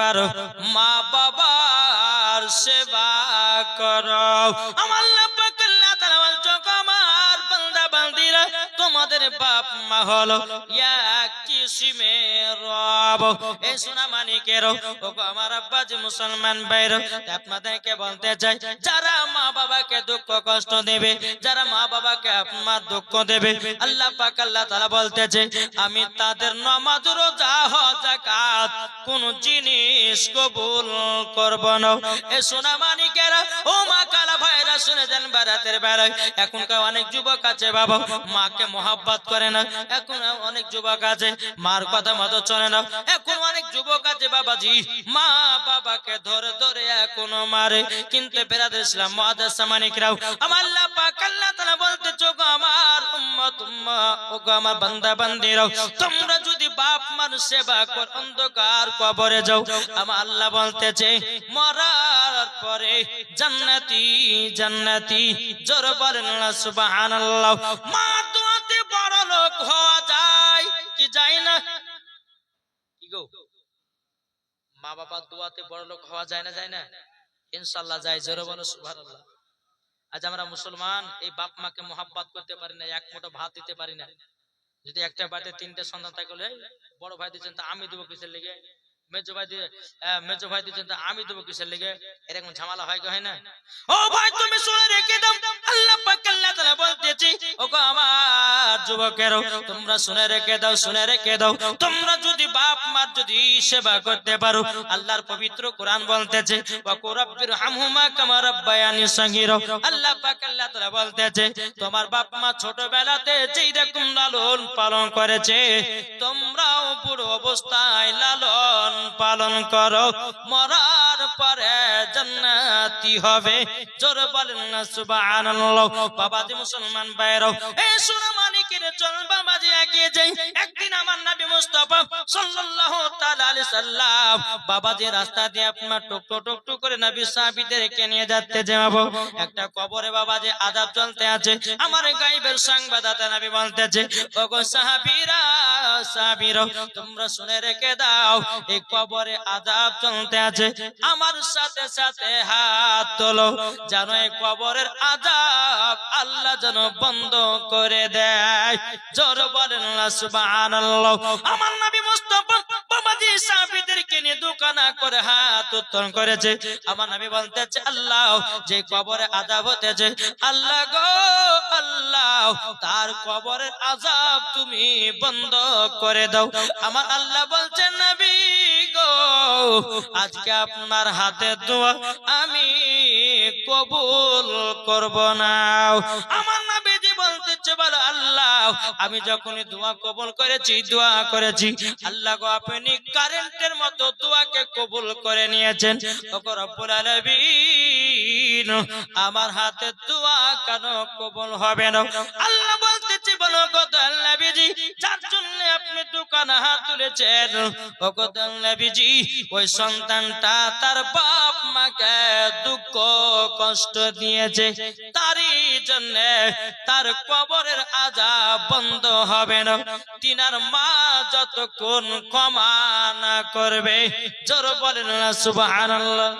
পারো, মা বাবার সেবা করো। আমার আল্লাহ পাক আল্লাহ তাআলা বলছো, আমার বান্দা বান্দিরা, তোমাদের বাপ মা হলো এক কিসিমের রব। এই সোনা মানিকেরও, ও আমার আব্বাজি মুসলমান ভাইরা, আপনাদেরকে বলতে চাই, যারা মা বাবাকে দুঃখ কষ্ট দেবে, যারা মা বাবাকে আপনার দুঃখ দেবে, আল্লাহ পাক আল্লাহ তাআলা বলতেছে, আমি তাদের নামাজ রোজা হজ যাকাত কোন জিনিস কবুল করব না। এ সোনা মানিকেরা, ও মা কালা ভাইরা, শুনে যান, বারাতের বেলায় এখনকার অনেক যুবক আছে বাবা, মাকে মহব্বত করে না। এখন অনেক যুবক আছে মার কথা মতো চলে না। এখন অনেক যুবক আছে বাবাজি, মা বাবাকে ধরে ধরে এখনো মারে। কিন্তু বেরাদর ইসলাম মুআদ্দাস মানিকরাও, আমার আল্লাহ পাক আল্লাহ তাআলা বলতেছো, গো আমার উম্মত, ও গো আমার বান্দা বান্দিরাও, তোমরা যদি বাপ মার সেবা কর, অন্ধকার কবরে যাও, আমার আল্লাহ বলতেছে, মরার পরে জান্নাতি জান্নাতি। জোর বলেন না সুবহানাল্লাহ। মা দুয়াতে বড় লোক হওয়া যায় কি যায় না? কি গো, মা বাবার দোয়াতে বড় লোক হওয়া যায় না? যায় না? ইনশাআল্লাহ যায়। জোরে বলো সুবহানাল্লাহ। আজ আমরা মুসলমান এই বাপ মাকে মহব্বত করতে পারি না, এক মুঠো ভাত দিতে পারি না। যদি একটা বাড়িতে তিনটে সন্তান থাকলে, বড় ভাই দিচ্ছেন তা আমি দেবো কিসের লেগে, মেজো ভাই দিচ্ছেন তা আমি দেবো কিসের লেগে, এরকম ঝামেলা হয় না? ও ভাই, তুমি শুনে রেখে দাও, আল্লাহ পাক আল্লাহ তাআলা বলতেছি, ও গো আমার যুবকেরও, তোমরা শুনে রেখে দাও, শুনে রেখে দাও, তোমরা যদি বাপ মার যদি সেবা করতে পারো, আল্লাহর পবিত্র কোরআন বলতেছে, ওয়া কুরাব্বির হামহুমা কামা রাব্বায়ানি সগীরা। আল্লাহ পাক আল্লাহ তাআলা বলতেছে, তোমার বাপ মা ছোটবেলাতে যেই রকম লালন পালন করেছে, তোমরাও পুরো অবস্থায় লালন পালন করো, মরার পরে জান্নাতি হবে। জোরে বলেন না সুবহানাল্লাহ। বাবাজি মুসলমান ভাইরাও, এই সোনা মানিকের চল বাবাজি এগিয়ে যাই। একদিন আমার নবী মুস্তাফা সাল্লাল্লাহু তাআলা আলাইহি সাল্লাম বাবাজি রাস্তা দিয়ে আপনার টুকটুক করে নবী সাহাবীদেরকে নিয়ে যাচ্ছে, যাবো একটা কবরে বাবাজি আযাব চলতে আছে। আমার গায়েবের সংবাদদাতা নবী বলতেছে, ওগো সাহাবীরা, সাহাবীরা, তোমরা শুনে রেখে দাও, এই কবরে আযাব চলতে আছে। আমার সাথে সাথে হাত তোলো, যেন এই কবরের আযাব আল্লাহ যেন বন্ধ করে দেয়। জোরে বলেন না সুবহানাল্লাহ। আমার নবী মুস্তাফা বাবাজি সাহাবীদেরকে নিয়ে দোকানা করে হাত উত্তোলন করেছে। আমার নবী বলতেছে, আল্লাহ, যে কবরে আযাব হতেছে, আল্লাহ গো আল্লাহ, তার কবরের আযাব তুমি বন্ধ করে দাও। আমার আল্লাহ বলছেন, নবী গো, আজকে আপনার হাতে দোয়া আমি কবুল করব না। আমার নবীজি বলতেছে, বলো আল্লাহ, আমি যখনই দোয়া কবুল করেছি, দোয়া করেছি, আল্লাহ গো আপনি কারেন্টের মতো দোয়াকে কবুল করে নিয়েছেন। ওগো রব্বুল আলামিন, আমার হাতে দোয়া কেন কবুল হবে না? আল্লাহ বলতেছে, বলো গো নবীজি, যার জন্য আপনি দোকানে হাত তুলেছেন, ওগো নবীজি, ওই সন্তানটা তার বাপ মাকে দুঃখ কষ্ট দিয়েছে, তারই জন্য তার কবরের আযাব বন্ধ হবে না। তিনার মা যতক্ষণ ক্ষমা না করবে। জোরে বলেন না সুবহানাল্লাহ।